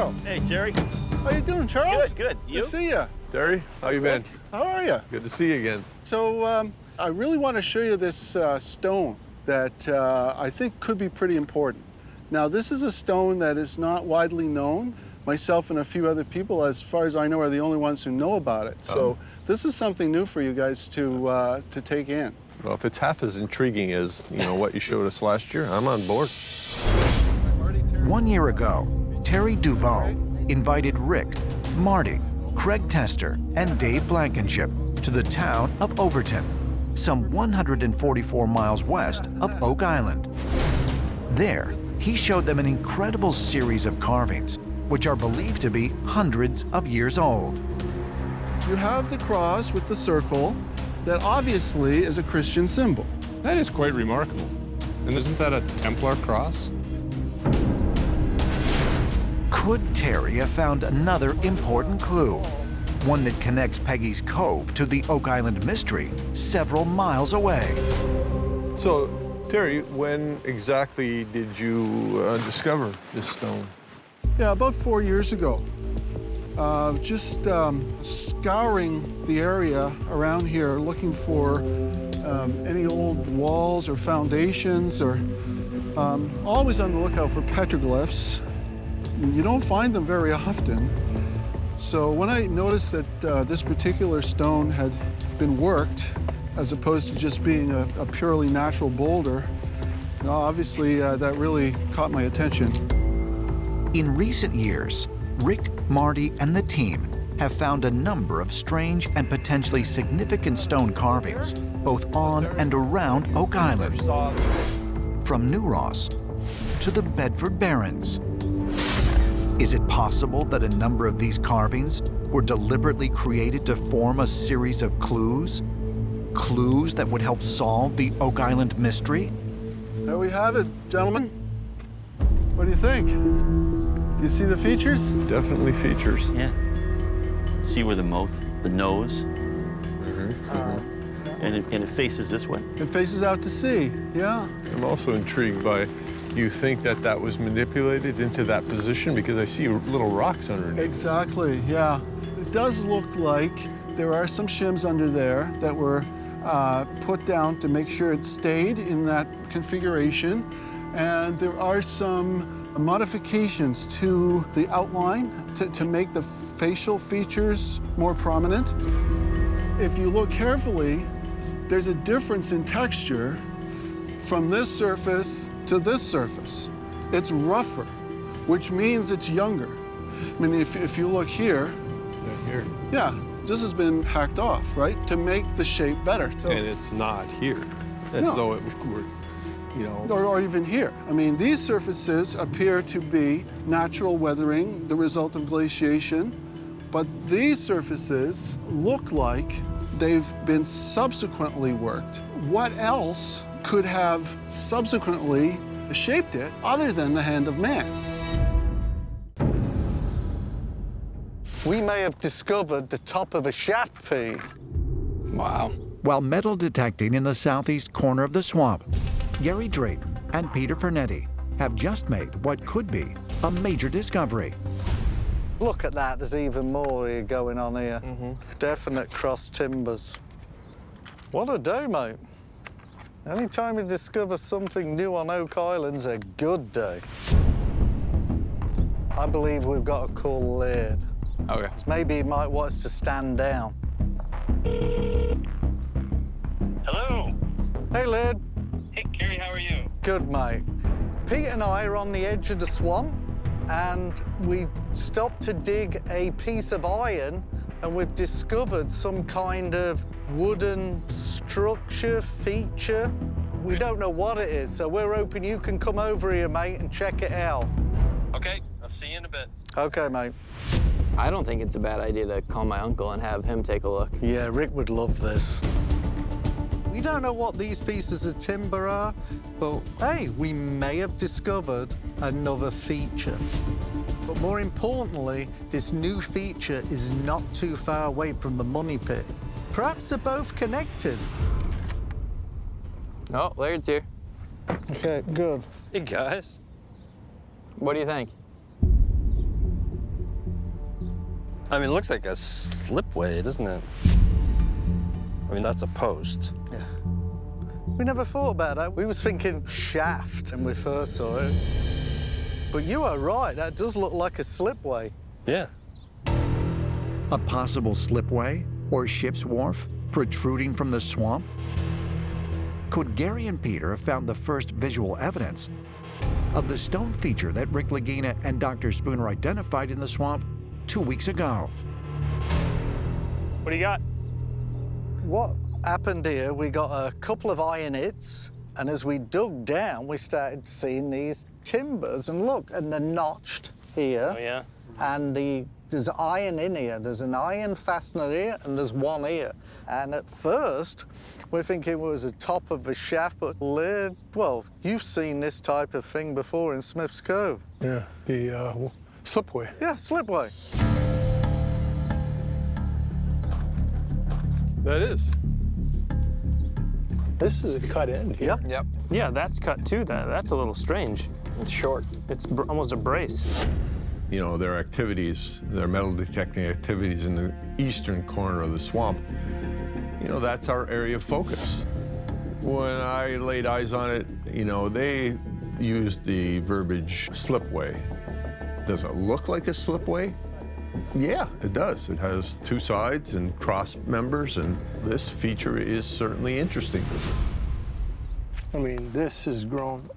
Charles. Hey, Jerry. How you doing, Charles? Good, good. You? Good to see you. Terry, how you been? How are you? Good to see you again. So, I really want to show you this stone that I think could be pretty important. Now, this is a stone that is not widely known. Myself and a few other people, as far as I know, are the only ones who know about it. So this is something new for you guys to take in. Well, if it's half as intriguing as, what you showed us last year, I'm on board. 1 year ago, Terry Duval invited Rick, Marty, Craig Tester, and Dave Blankenship to the town of Overton, some 144 miles west of Oak Island. There, he showed them an incredible series of carvings, which are believed to be hundreds of years old. You have the cross with the circle that obviously is a Christian symbol. That is quite remarkable. And isn't that a Templar cross? Could Terry have found another important clue? One that connects Peggy's Cove to the Oak Island mystery several miles away. So, Terry, when exactly did you discover this stone? Yeah, about 4 years ago. Just scouring the area around here, looking for any old walls or foundations, or always on the lookout for petroglyphs. You don't find them very often. So when I noticed that this particular stone had been worked, as opposed to just being a purely natural boulder, obviously that really caught my attention. In recent years, Rick, Marty, and the team have found a number of strange and potentially significant stone carvings, both on and around Oak Island. From New Ross to the Bedford Barrens. Is it possible that a number of these carvings were deliberately created to form a series of clues? Clues that would help solve the Oak Island mystery? There we have it, gentlemen. What do you think? Do you see the features? Definitely features. Yeah. See where the mouth, the nose, and it faces this way. It faces out to sea, yeah. I'm also intrigued by, you think that was manipulated into that position? Because I see little rocks underneath. Exactly, yeah. It does look like there are some shims under there that were put down to make sure it stayed in that configuration. And there are some modifications to the outline to make the facial features more prominent. If you look carefully, there's a difference in texture from this surface to this surface. It's rougher, which means it's younger. I mean, if you look here, Here. yeah, this has been hacked off, right? To make the shape better. So, And it's not here, as No. though it were, or even here. I mean, these surfaces appear to be natural weathering, the result of glaciation, but these surfaces look like they've been subsequently worked. What else could have subsequently shaped it other than the hand of man? We may have discovered the top of a shaft, Pete. wow. While metal detecting in the southeast corner of the swamp, Gary Drayton and Peter Fernetti have just made what could be a major discovery. Look at that, there's even more here going on here. Definite cross timbers. What a day, mate. Anytime you discover something new on Oak Island's a good day. I believe we've got a cool lid. Okay. Maybe he might want us to stand down. Hello. Hey, Lid. Hey, Kerry, how are you? Good, mate. Pete and I are on the edge of the swamp, and we stopped to dig a piece of iron, and we've discovered some kind of wooden structure, feature. We don't know what it is, so we're hoping you can come over here, mate, and check it out. Okay, I'll see you in a bit. Okay, mate. I don't think it's a bad idea to call my uncle and have him take a look. Yeah, Rick would love this. We don't know what these pieces of timber are, but hey, we may have discovered another feature. But more importantly, this new feature is not too far away from the money pit. Perhaps they're both connected. Oh, Laird's here. Okay, good. Hey, guys. What do you think? I mean, it looks like a slipway, doesn't it? I mean, that's a post. Yeah. We never thought about that. We was thinking shaft when we first saw it. But you are right, that does look like a slipway. Yeah. A possible slipway or ship's wharf protruding from the swamp? Could Gary and Peter have found the first visual evidence of the stone feature that Rick Lagina and Dr. Spooner identified in the swamp 2 weeks ago? What do you got? What happened here, we got a couple of iron hits, and as we dug down, we started seeing these timbers, and look, and they're notched here. Oh, yeah? And there's iron in here. There's an iron fastener here, and there's one here. And at first, we're thinking it was the top of the shaft, but well, you've seen this type of thing before in Smith's Cove. Yeah, the slipway. Yeah, slipway. That is. This is a cut end here. Yep. Yep. Yeah, that's cut too. That's a little strange. It's short. It's almost a brace. You know, their activities, their metal detecting activities in the eastern corner of the swamp, you know, that's our area of focus. When I laid eyes on it, you know, they used the verbiage slipway. Does it look like a slipway? Yeah, it does. It has two sides and cross members, and this feature is certainly interesting. I mean, this has grown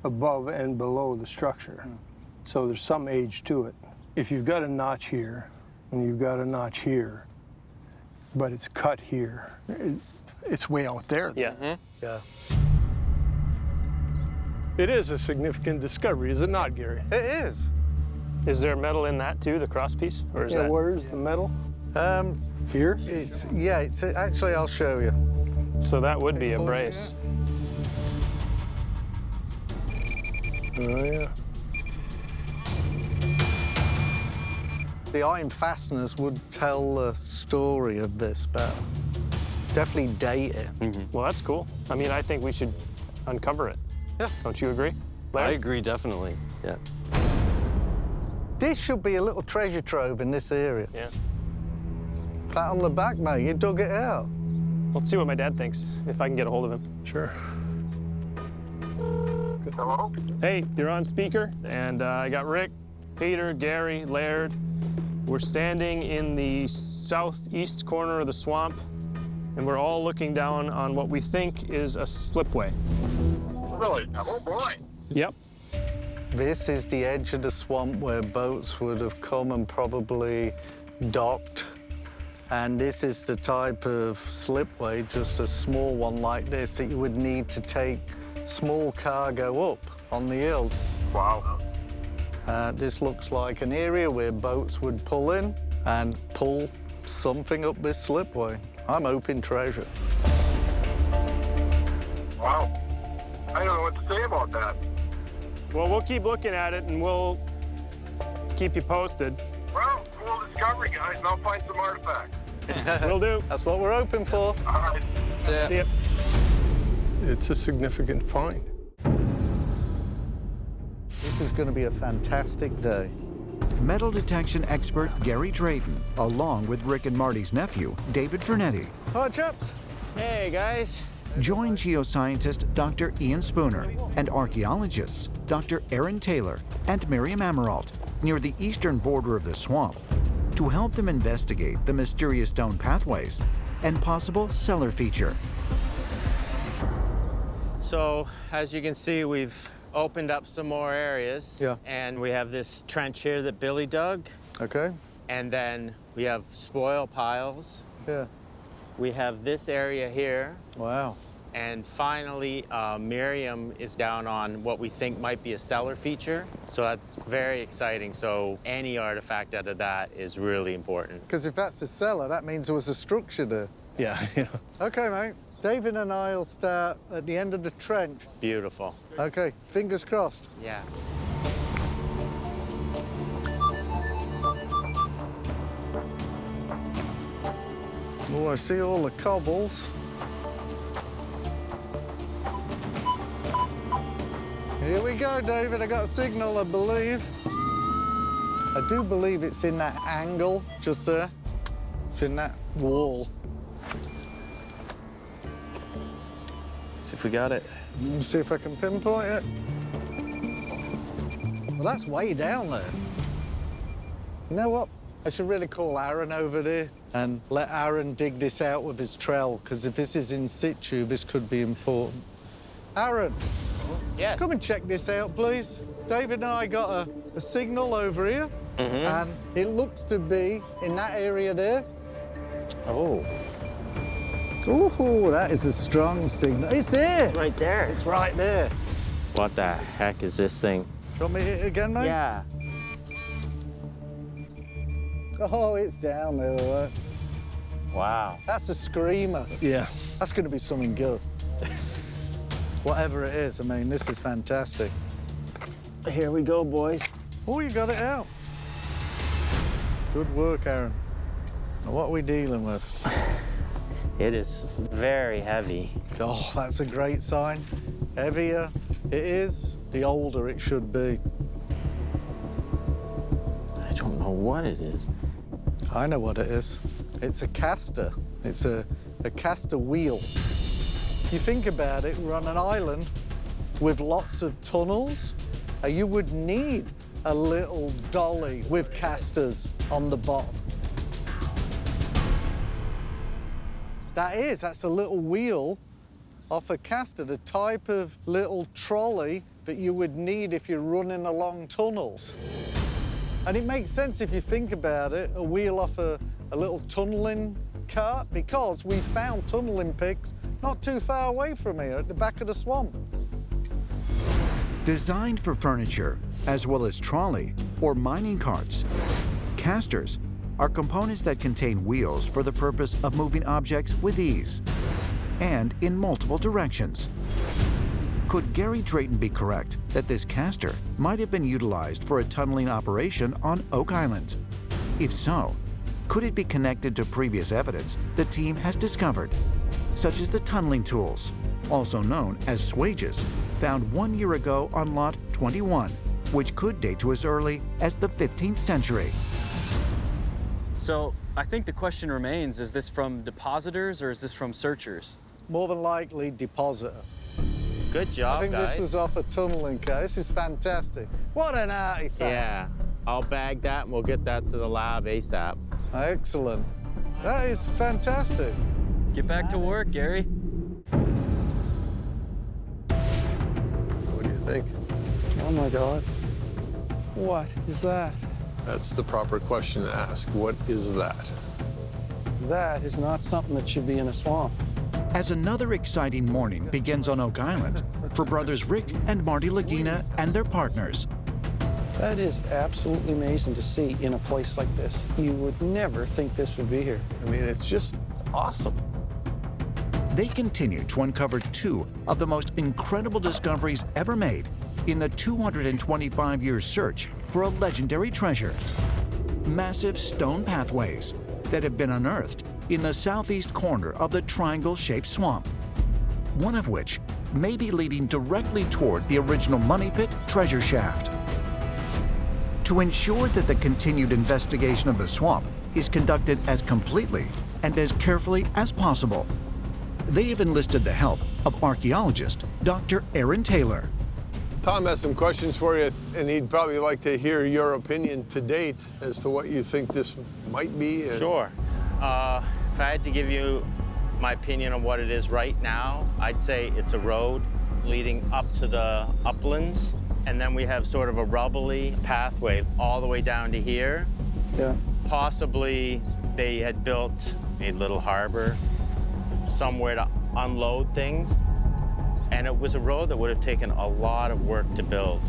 above and below the structure, so there's some age to it. If you've got a notch here, and you've got a notch here, but it's cut here, it's way out there. Yeah. Mm-hmm. Yeah. It is a significant discovery, is it not, Gary? It is. Is there metal in that too, the cross piece, or is Yeah, that? where's the metal? Here? It's actually, I'll show you. So that would be a brace. Oh, yeah. The iron fasteners would tell the story of this, but definitely date it. Well, that's cool. I mean, I think we should uncover it. Yeah. Don't you agree, I Larry? agree, definitely. Yeah. This should be a little treasure trove in this area. Yeah. Pat on the back, mate. You dug it out. Let's see what my dad thinks, if I can get a hold of him. Sure. Hello? Hey, you're on speaker, and I got Rick, Peter, Gary, Laird. We're standing in the southeast corner of the swamp, and we're all looking down on what we think is a slipway. Really? Oh, boy. Yep. This is the edge of the swamp where boats would have come and probably docked. And this is the type of slipway, just a small one like this, that you would need to take small cargo up on the hill. Wow. This looks like an area where boats would pull in and pull something up this slipway. I'm hoping treasure. Wow. I don't know what to say about that. Well, we'll keep looking at it, and we'll keep you posted. Well, cool discovery, guys, and I'll find some artifacts. Will do. That's what we're hoping for. All right. See ya. It's a significant find. This is going to be a fantastic day. Metal detection expert Gary Drayton, along with Rick and Marty's nephew, David Vernetti, All right, chaps. Hey, guys. join geoscientist Dr. Ian Spooner and archaeologists Dr. Aaron Taylor and Miriam Amaralt near the eastern border of the swamp to help them investigate the mysterious stone pathways and possible cellar feature. So, as you can see, we've opened up some more areas. Yeah. And we have this trench here that Billy dug. Okay. And then we have spoil piles. Yeah. We have this area here. Wow. And finally, Miriam is down on what we think might be a cellar feature. So that's very exciting. So any artifact out of that is really important. Because if that's the cellar, that means there was a structure there. Yeah. Okay, mate. David and I will start at the end of the trench. Beautiful. Okay, fingers crossed. Yeah. Oh, I see all the cobbles. Here we go, David. I got a signal, I believe. I do believe it's in that angle just there. It's in that wall. See if we got it. Let's see if I can pinpoint it. Well, that's way down there. You know what? I should really call Aaron over there and let Aaron dig this out with his trowel, because if this is in situ, this could be important. Aaron, Yes. come and check this out, please. David and I got a signal over here, and it looks to be in that area there. Oh. Ooh, that is a strong signal. It's there. Right there. It's right there. What the heck is this thing? Do you want me to hit it again, mate? Yeah. Oh, it's down there, all right. Wow. That's a screamer. Yeah. That's going to be something good. Whatever it is, I mean, this is fantastic. Here we go, boys. Oh, you got it out. Good work, Aaron. Now, what are we dealing with? It is very heavy. Oh, that's a great sign. Heavier it is, the older it should be. I don't know what it is. I know what it is. It's a caster. It's a caster wheel. You think about it, we're on an island with lots of tunnels. You would need a little dolly with casters on the bottom. That's a little wheel off a caster, the type of little trolley that you would need if you're running along tunnels. And it makes sense if you think about it, a wheel off a little tunneling cart, because we found tunneling pits not too far away from here at the back of the swamp. Designed for furniture, as well as trolley or mining carts, casters are components that contain wheels for the purpose of moving objects with ease and in multiple directions. Could Gary Drayton be correct that this caster might have been utilized for a tunneling operation on Oak Island? If so, could it be connected to previous evidence the team has discovered, such as the tunneling tools, also known as swages, found 1 year ago on Lot 21, which could date to as early as the 15th century? So I think the question remains, is this from depositors or is this from searchers? More than likely, depositor. Good job, I think guys. this was off a tunneling car. This is fantastic. What an artifact. Yeah. I'll bag that and we'll get that to the lab ASAP. Excellent. That is fantastic. Get back to work, Gary. What do you think? Oh my God. What is that? That's the proper question to ask. What is that? That is not something that should be in a swamp. As another exciting morning begins on Oak Island for brothers Rick and Marty Lagina and their partners. That is absolutely amazing to see in a place like this. You would never think this would be here. I mean, it's just awesome. They continue to uncover two of the most incredible discoveries ever made in the 225-year search for a legendary treasure. Massive stone pathways that have been unearthed in the southeast corner of the triangle-shaped swamp, one of which may be leading directly toward the original Money Pit treasure shaft. To ensure that the continued investigation of the swamp is conducted as completely and as carefully as possible, they have enlisted the help of archaeologist Dr. Aaron Taylor. Tom has some questions for you, and he'd probably like to hear your opinion to date as to what you think this might be. Sure. If I had to give you my opinion on what it is right now, I'd say it's a road leading up to the uplands, and then we have sort of a rubbly pathway all the way down to here. Yeah. Possibly they had built a little harbor somewhere to unload things, and it was a road that would have taken a lot of work to build.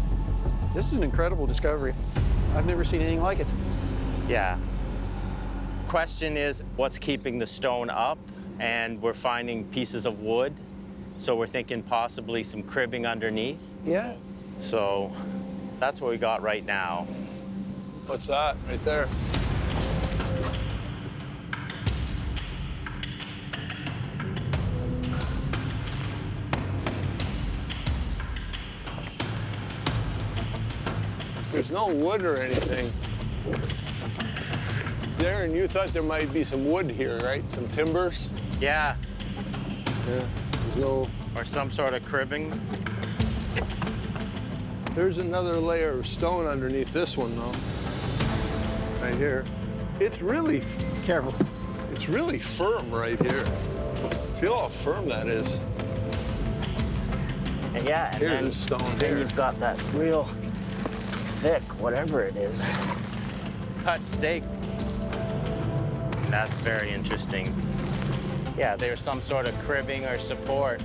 This is an incredible discovery. I've never seen anything like it. Yeah. Question is, what's keeping the stone up? And we're finding pieces of wood, so we're thinking possibly some cribbing underneath. Yeah. So that's what we got right now. What's that right there? There's no wood or anything. Darren, you thought there might be some wood here, right? Some timbers? Yeah, Yeah, there's no... or some sort of cribbing. There's another layer of stone underneath this one, though. Right here. It's really, Careful. it's really firm right here. Feel how firm that is. And yeah, and Here's the stone then here. you've got that real thick, whatever it is. Cut stake. That's very interesting. Yeah, there's some sort of cribbing or support.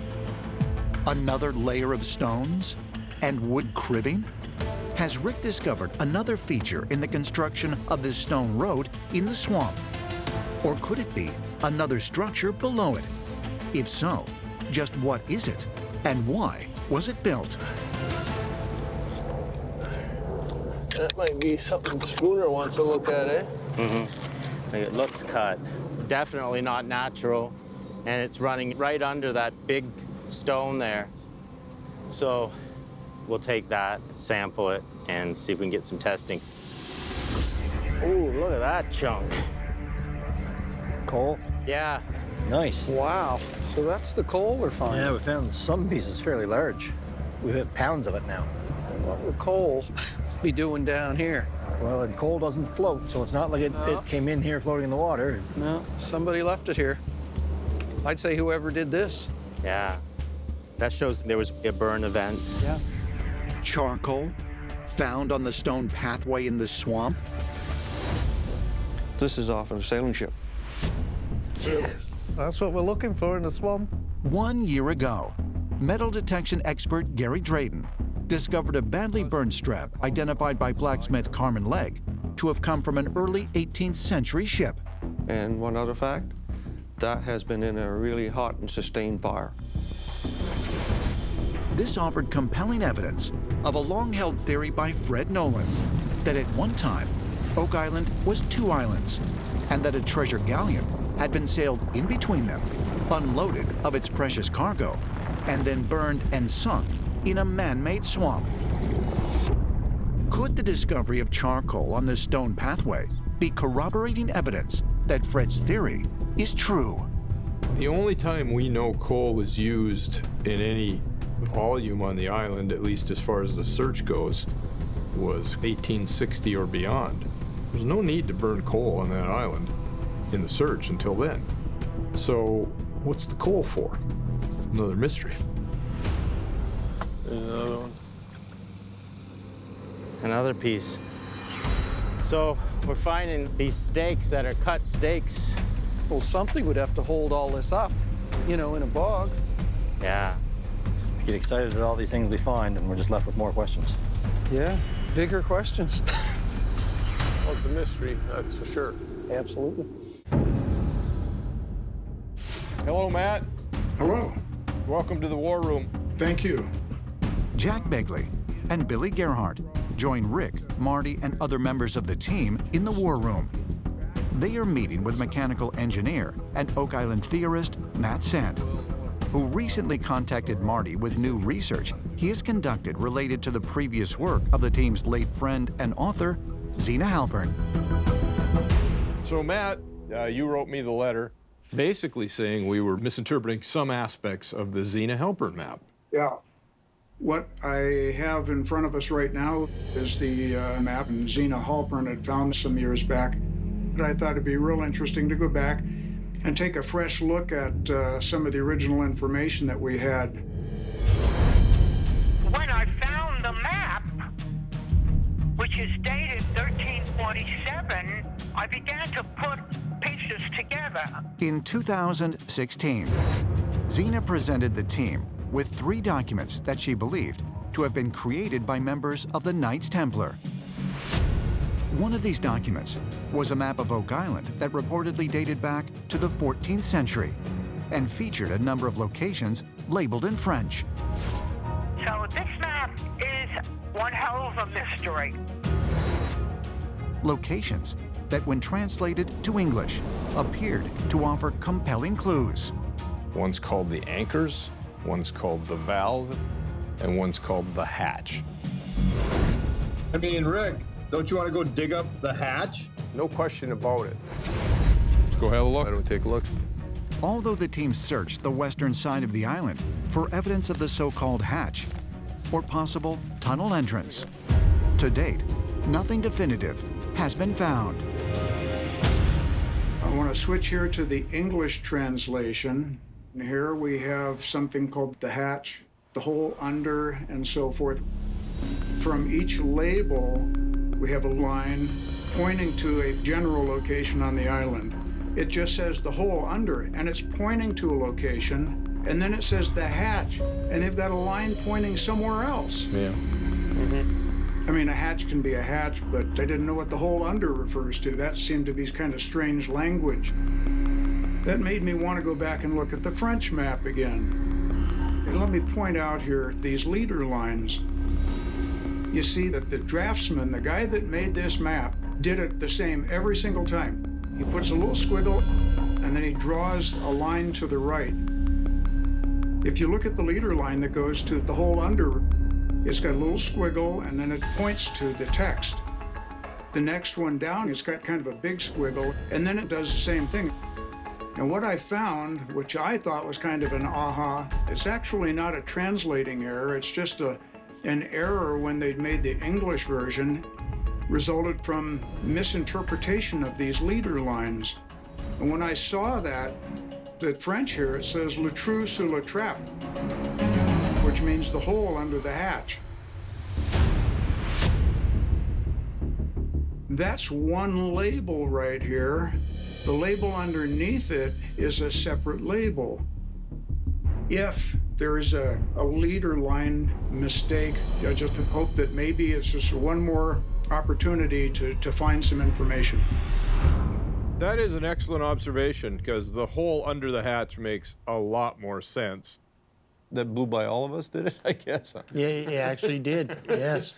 Another layer of stones and wood cribbing? Has Rick discovered another feature in the construction of this stone road in the swamp? Or could it be another structure below it? If so, just what is it? And why was it built? That might be something Spooner wants to look at, eh? Mm-hmm. It looks cut. Definitely not natural. And it's running right under that big stone there. So we'll take that, sample it, and see if we can get some testing. Ooh, look at that chunk. Coal? Yeah. Nice. Wow. So that's the coal we're finding? Yeah, we found some pieces fairly large. We've hit pounds of it now. What would coal be doing down here? Well, and coal doesn't float, so it's not like it came in here floating in the water. No, somebody left it here. I'd say whoever did this. Yeah. That shows there was a burn event. Yeah. Charcoal found on the stone pathway in the swamp? This is off on a sailing ship. Yes, that's what we're looking for in the swamp. 1 year ago, metal detection expert Gary Drayton discovered a badly burned strap identified by blacksmith Carmen Legg to have come from an early 18th century ship. And one other fact, that has been in a really hot and sustained fire. This offered compelling evidence of a long-held theory by Fred Nolan that at one time, Oak Island was 2 islands, and that a treasure galleon had been sailed in between them, unloaded of its precious cargo, and then burned and sunk in a man-made swamp. Could the discovery of charcoal on this stone pathway be corroborating evidence that Fred's theory is true? The only time we know coal was used in any volume on the island, at least as far as the search goes, was 1860 or beyond. There's no need to burn coal on that island in the search until then. So what's the coal for? Another mystery. Another one. Another piece. So we're finding these stakes that are cut stakes. Well, something would have to hold all this up, you know, in a bog. Yeah. We get excited at all these things we find, and we're just left with more questions. Yeah, bigger questions. Well, it's a mystery, that's for sure. Absolutely. Hello, Matt. Hello. Welcome to the War Room. Thank you. Jack Begley and Billy Gerhardt join Rick, Marty, and other members of the team in the War Room. They are meeting with mechanical engineer and Oak Island theorist Matt Sant, who recently contacted Marty with new research he has conducted related to the previous work of the team's late friend and author, Zena Halpern. So, Matt, you wrote me the letter basically saying we were misinterpreting some aspects of the Zena Halpern map. Yeah. What I have in front of us right now is the map and Zena Halpern had found some years back. But I thought it'd be real interesting to go back and take a fresh look at some of the original information that we had. When I found the map, which is dated 1347, I began to put pieces together. In 2016, Zena presented the team with 3 documents that she believed to have been created by members of the Knights Templar. One of these documents was a map of Oak Island that reportedly dated back to the 14th century and featured a number of locations labeled in French. So this map is one hell of a mystery. Locations that, when translated to English, appeared to offer compelling clues. One's called the Anchors, one's called the Valve, and one's called the Hatch. I mean, Rick, Don't you want to go dig up the hatch? No question about it. Let's go have a look. Why don't we take a look? Although the team searched the western side of the island for evidence of the so-called hatch or possible tunnel entrance, to date, nothing definitive has been found. I want to switch here to the English translation. And here we have something called the hatch, the hole under, and so forth. From each label, we have a line pointing to a general location on the island. It just says the hole under, and it's pointing to a location, and then it says the hatch, and they've got a line pointing somewhere else. Yeah. I mean, a hatch can be a hatch, but I didn't know what the hole under refers to. That seemed to be kind of strange language. That made me want to go back and look at the French map again. And let me point out here these leader lines. You see that the draftsman, the guy that made this map, did it the same every single time. He puts a little squiggle, and then he draws a line to the right. If you look at the leader line that goes to the hole under, it's got a little squiggle, and then it points to the text. The next one down, it's got kind of a big squiggle, and then it does the same thing. And what I found, which I thought was kind of an aha, it's actually not a translating error, it's just an error when they'd made the English version, resulted from misinterpretation of these leader lines. And when I saw that, the French here, it says le trou sous la trappe, which means the hole under the hatch. That's one label right here. The label underneath it is a separate label. If there is a leader line mistake, I just hope that maybe it's just one more opportunity to find some information. That is an excellent observation, because the hole under the hatch makes a lot more sense. That blew by all of us, did it? I guess. Yeah, it actually did, yes.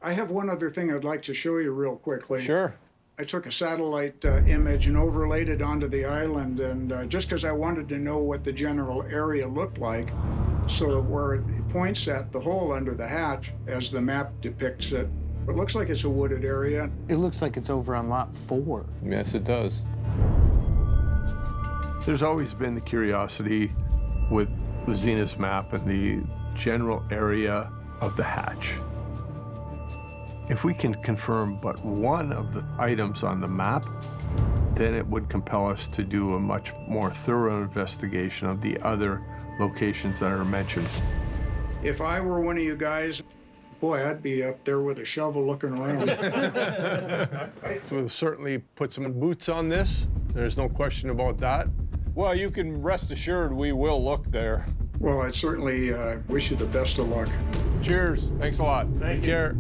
I have one other thing I'd like to show you real quickly. Sure. I took a satellite image and overlaid it onto the island, and just because I wanted to know what the general area looked like, so where it points at the hole under the hatch, as the map depicts it, it looks like it's a wooded area. It looks like it's over on lot 4. Yes, it does. There's always been the curiosity with Zena's map and the general area of the hatch. If we can confirm but one of the items on the map, then it would compel us to do a much more thorough investigation of the other locations that are mentioned. If I were one of you guys, boy, I'd be up there with a shovel looking around. We'll certainly put some boots on this. There's no question about that. Well, you can rest assured we will look there. Well, I certainly wish you the best of luck. Cheers. Thanks a lot. Thank you. Take care.